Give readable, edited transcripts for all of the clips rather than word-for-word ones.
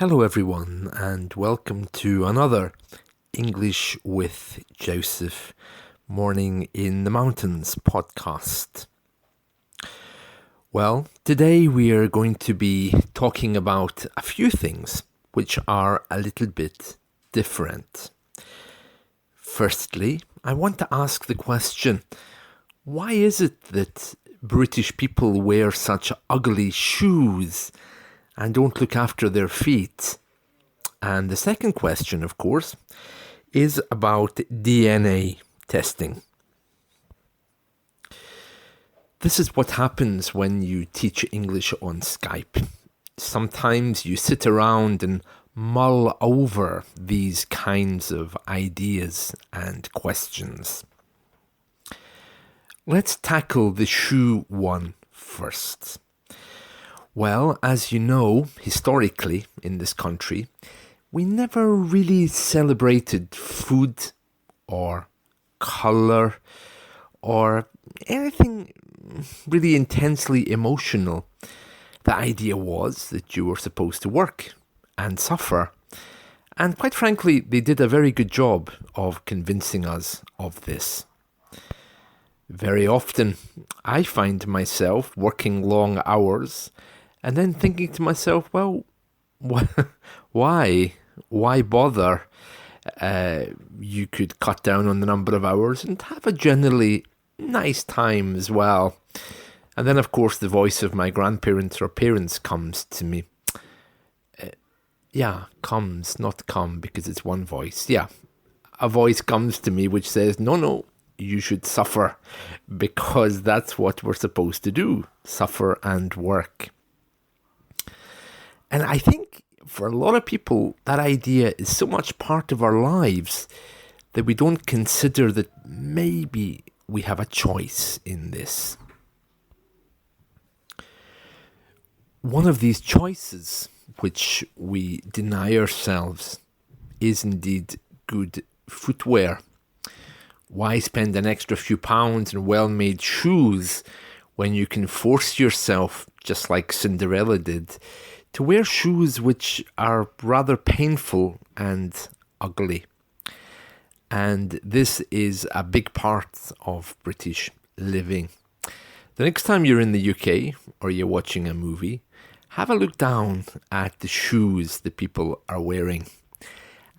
Hello, everyone, and welcome to another English with Joseph Morning in the Mountains podcast. Well, today we are going to be talking about a few things which are a little bit different. Firstly, I want to ask the question, why is it that British people wear such ugly shoes and don't look after their feet? And the second question, of course, is about DNA testing. This is what happens when you teach English on Skype. Sometimes you sit around and mull over these kinds of ideas and questions. Let's tackle the shoe one first. Well, as you know, historically in this country, we never really celebrated food or colour or anything really intensely emotional. The idea was that you were supposed to work and suffer. And quite frankly, they did a very good job of convincing us of this. Very often, I find myself working long hours and then thinking to myself, well, why? Why bother? You could cut down on the number of hours and have a generally nice time as well. And then, of course, the voice of my grandparents or parents comes to me. Comes, not come, because it's one voice. Yeah, a voice comes to me which says, no, you should suffer, because that's what we're supposed to do, suffer and work. And I think for a lot of people, that idea is so much part of our lives that we don't consider that maybe we have a choice in this. One of these choices which we deny ourselves is indeed good footwear. Why spend an extra few pounds on well-made shoes when you can force yourself, just like Cinderella did, to wear shoes which are rather painful and ugly? And this is a big part of British living. The next time you're in the UK or you're watching a movie, have a look down at the shoes that people are wearing.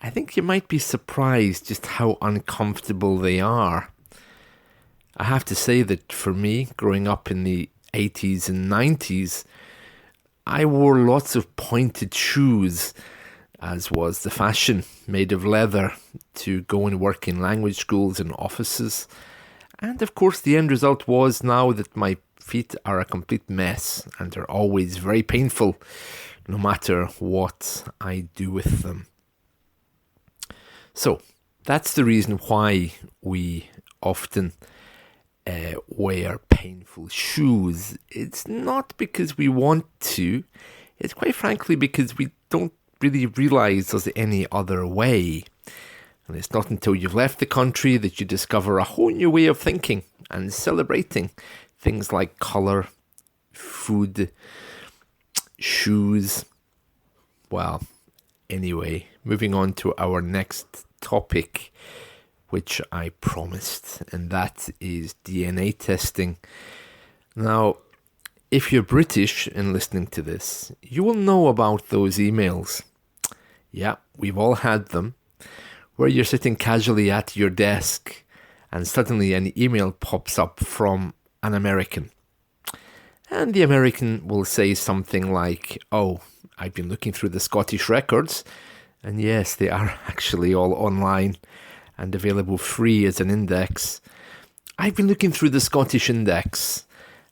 I think you might be surprised just how uncomfortable they are. I have to say that for me, growing up in the 80s and 90s, I wore lots of pointed shoes, as was the fashion, made of leather, to go and work in language schools and offices. And of course, the end result was now that my feet are a complete mess and are always very painful, no matter what I do with them. So, that's the reason why we often wear painful shoes. It's not because we want to, it's quite frankly because we don't really realise there's any other way. And it's not until you've left the country that you discover a whole new way of thinking and celebrating things like colour, food, shoes. Well, anyway, moving on to our next topic, which I promised, and that is DNA testing. Now, if you're British and listening to this, you will know about those emails. Yeah, we've all had them, where you're sitting casually at your desk and suddenly an email pops up from an American. And the American will say something like, oh, I've been looking through the Scottish records, and yes, they are actually all online and available free as an index. I've been looking through the Scottish index,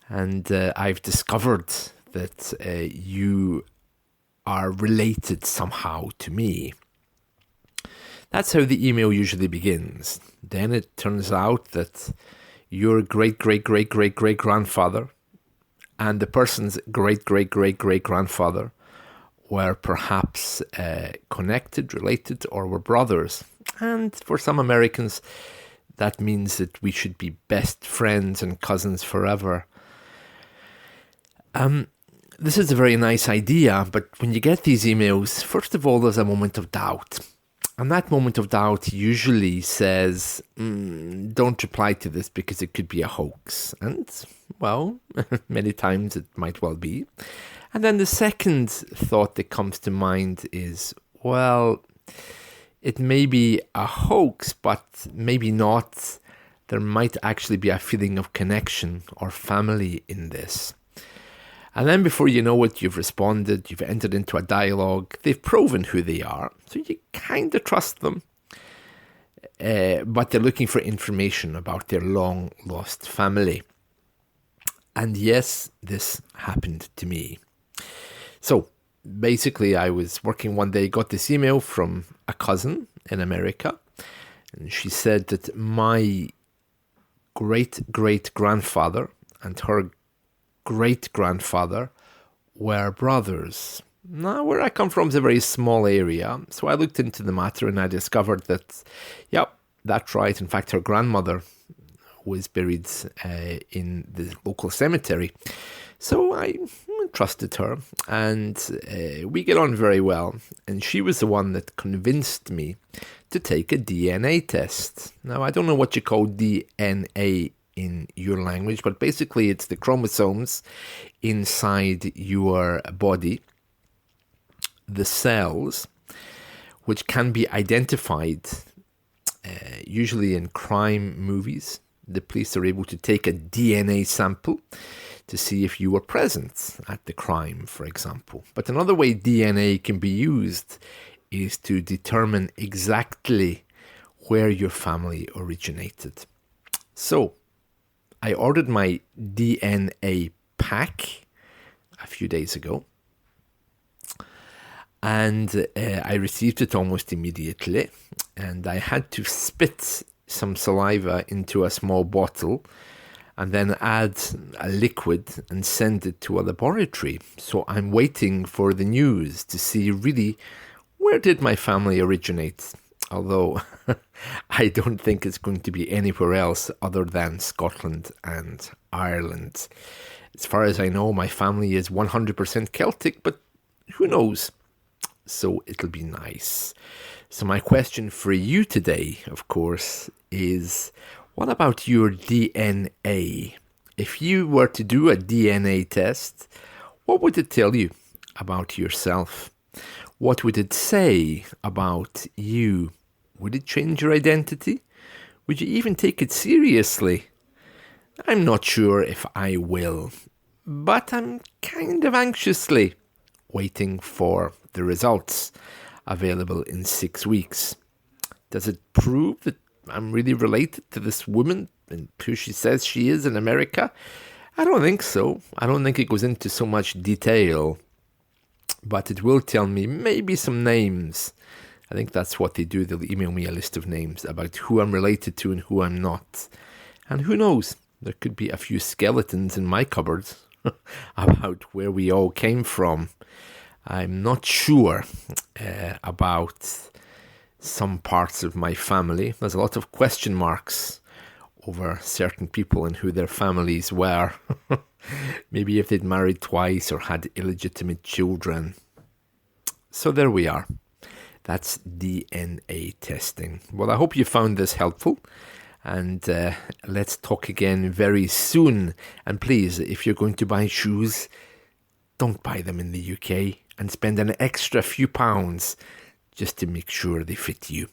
and I've discovered that you are related somehow to me. That's how the email usually begins. Then it turns out that your great-great-great-great-great-grandfather and the person's great-great-great-great-grandfather were perhaps connected, related, or were brothers. And for some Americans, that means that we should be best friends and cousins forever. this is a very nice idea, but when you get these emails, first of all, there's a moment of doubt. And that moment of doubt usually says, don't reply to this because it could be a hoax. And, well, many times it might well be. And then the second thought that comes to mind is, well, it may be a hoax, but maybe not. There might actually be a feeling of connection or family in this. And then before you know it, you've responded, you've entered into a dialogue, they've proven who they are, so you kind of trust them. But they're looking for information about their long-lost family. And yes, this happened to me. So basically, I was working one day, got this email from a cousin in America, and she said that my great-great-grandfather and her great-grandfather were brothers. Now, where I come from is a very small area, so I looked into the matter and I discovered that, yep, that's right. In fact, her grandmother was buried in the local cemetery. So I trusted her, and we get on very well. And she was the one that convinced me to take a DNA test. Now, I don't know what you call DNA in your language, but basically it's the chromosomes inside your body, the cells, which can be identified usually in crime movies. The police are able to take a DNA sample to see if you were present at the crime, for example. But another way DNA can be used is to determine exactly where your family originated. So, I ordered my DNA pack a few days ago, and I received it almost immediately, and I had to spit some saliva into a small bottle and then add a liquid and send it to a laboratory. So I'm waiting for the news to see really where did my family originate. Although I don't think it's going to be anywhere else other than Scotland and Ireland. As far as I know, my family is 100% Celtic, but who knows? So it'll be nice. So my question for you today, of course, is what about your DNA? If you were to do a DNA test, what would it tell you about yourself? What would it say about you? Would it change your identity? Would you even take it seriously? I'm not sure if I will, but I'm kind of anxiously waiting for the results available in 6 weeks. Does it prove that I'm really related to this woman and who she says she is in America? I don't think so. I don't think it goes into so much detail, but it will tell me maybe some names. I think that's what they do. They'll email me a list of names about who I'm related to and who I'm not. And who knows? There could be a few skeletons in my cupboard about where we all came from. I'm not sure about some parts of my family. There's a lot of question marks over certain people and who their families were. Maybe if they'd married twice or had illegitimate children. So there we are. That's DNA testing. Well, I hope you found this helpful. And let's talk again very soon. And please, if you're going to buy shoes, don't buy them in the UK and spend an extra few pounds just to make sure they fit you.